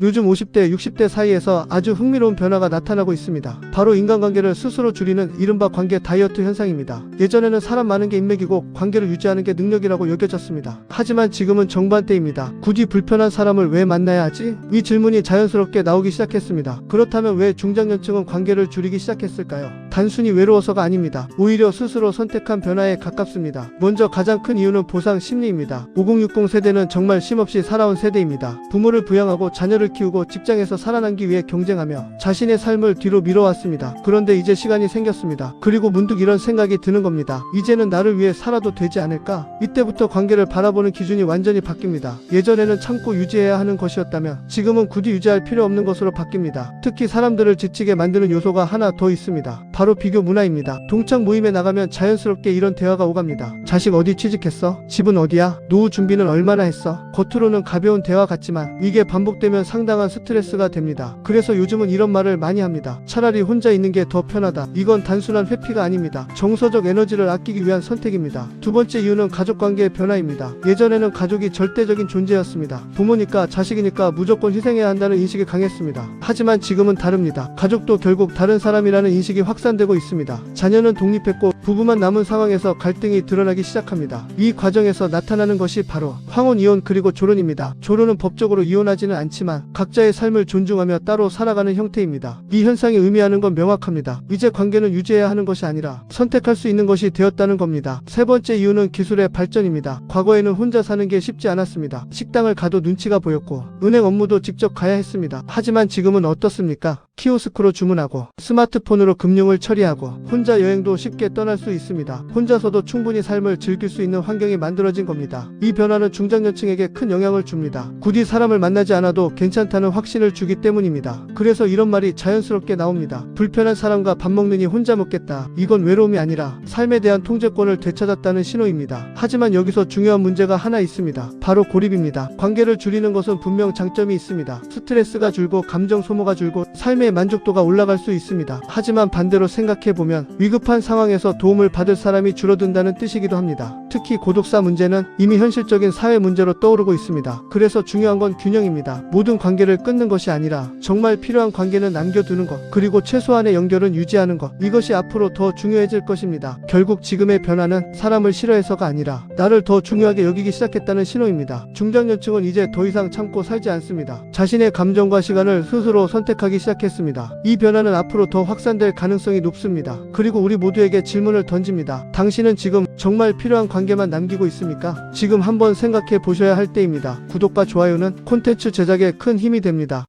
요즘 50대, 60대 사이에서 아주 흥미로운 변화가 나타나고 있습니다. 바로 인간관계를 스스로 줄이는 이른바 관계 다이어트 현상입니다. 예전에는 사람 많은 게 인맥이고 관계를 유지하는 게 능력이라고 여겨졌습니다. 하지만 지금은 정반대입니다. 굳이 불편한 사람을 왜 만나야 하지? 이 질문이 자연스럽게 나오기 시작했습니다. 그렇다면 왜 중장년층은 관계를 줄이기 시작했을까요? 단순히 외로워서가 아닙니다. 오히려 스스로 선택한 변화에 가깝습니다. 먼저 가장 큰 이유는 보상 심리입니다. 5060 세대는 정말 쉼없이 살아온 세대입니다. 부모를 부양하고 자녀를 키우고 직장에서 살아남기 위해 경쟁하며 자신의 삶을 뒤로 미뤄왔습니다. 그런데 이제 시간이 생겼습니다. 그리고 문득 이런 생각이 드는 겁니다. 이제는 나를 위해 살아도 되지 않을까? 이때부터 관계를 바라보는 기준이 완전히 바뀝니다. 예전에는 참고 유지해야 하는 것이었다면 지금은 굳이 유지할 필요 없는 것으로 바뀝니다. 특히 사람들을 지치게 만드는 요소가 하나 더 있습니다. 바로 비교 문화입니다. 동창 모임에 나가면 자연스럽게 이런 대화가 오갑니다. 자식 어디 취직했어? 집은 어디야? 노후 준비는 얼마나 했어? 겉으로는 가벼운 대화 같지만 이게 반복되면 상당한 스트레스가 됩니다. 그래서 요즘은 이런 말을 많이 합니다. 차라리 혼자 있는 게 더 편하다. 이건 단순한 회피가 아닙니다. 정서적 에너지를 아끼기 위한 선택입니다. 두 번째 이유는 가족관계의 변화입니다. 예전에는 가족이 절대적인 존재였습니다. 부모니까 자식이니까 무조건 희생해야 한다는 인식이 강했습니다. 하지만 지금은 다릅니다. 가족도 결국 다른 사람이라는 인식이 확산되고 있습니다. 자녀는 독립했고 부부만 남은 상황에서 갈등이 드러나기 시작합니다. 이 과정에서 나타나는 것이 바로 황혼 이혼 그리고 조론입니다. 조론은 법적으로 이혼하지는 않지만 각자의 삶을 존중하며 따로 살아가는 형태입니다. 이 현상이 의미하는 건 명확합니다. 이제 관계는 유지해야 하는 것이 아니라 선택할 수 있는 것이 되었다는 겁니다. 세 번째 이유는 기술의 발전입니다. 과거에는 혼자 사는 게 쉽지 않았습니다. 식당을 가도 눈치가 보였고 은행 업무도 직접 가야 했습니다. 하지만 지금은 어떻습니까? 키오스크로 주문하고 스마트폰으로 금융을 처리하고 혼자 여행도 쉽게 떠날 수 있습니다. 혼자서도 충분히 삶을 즐길 수 있는 환경이 만들어진 겁니다. 이 변화는 중장년층에게 큰 영향을 줍니다. 굳이 사람을 만나지 않아도 괜찮다는 확신을 주기 때문입니다. 그래서 이런 말이 자연스럽게 나옵니다. 불편한 사람과 밥 먹느니 혼자 먹겠다. 이건 외로움이 아니라 삶에 대한 통제권을 되찾았다는 신호입니다. 하지만 여기서 중요한 문제가 하나 있습니다. 바로 고립입니다. 관계를 줄이는 것은 분명 장점이 있습니다. 스트레스가 줄고 감정 소모가 줄고 삶의 만족도가 올라갈 수 있습니다. 하지만 반대로 생각해보면 위급한 상황에서 도움을 받을 사람이 줄어든다는 뜻이기도 합니다. 특히 고독사 문제는 이미 현실적인 사회 문제로 떠오르고 있습니다. 그래서 중요한 건 균형입니다. 모든 관계를 끊는 것이 아니라 정말 필요한 관계는 남겨두는 것, 그리고 최소한의 연결은 유지하는 것, 이것이 앞으로 더 중요해질 것입니다. 결국 지금의 변화는 사람을 싫어해서가 아니라 나를 더 중요하게 여기기 시작했다는 신호입니다. 중장년층은 이제 더 이상 참고 살지 않습니다. 자신의 감정과 시간을 스스로 선택하기 시작했습니다. 이 변화는 앞으로 더 확산될 가능성이 높습니다. 그리고 우리 모두에게 질문을 던집니다. 당신은 지금 정말 필요한 관계만 남기고 있습니까? 지금 한번 생각해 보셔야 할 때입니다. 구독과 좋아요는 콘텐츠 제작에 큰 힘이 됩니다.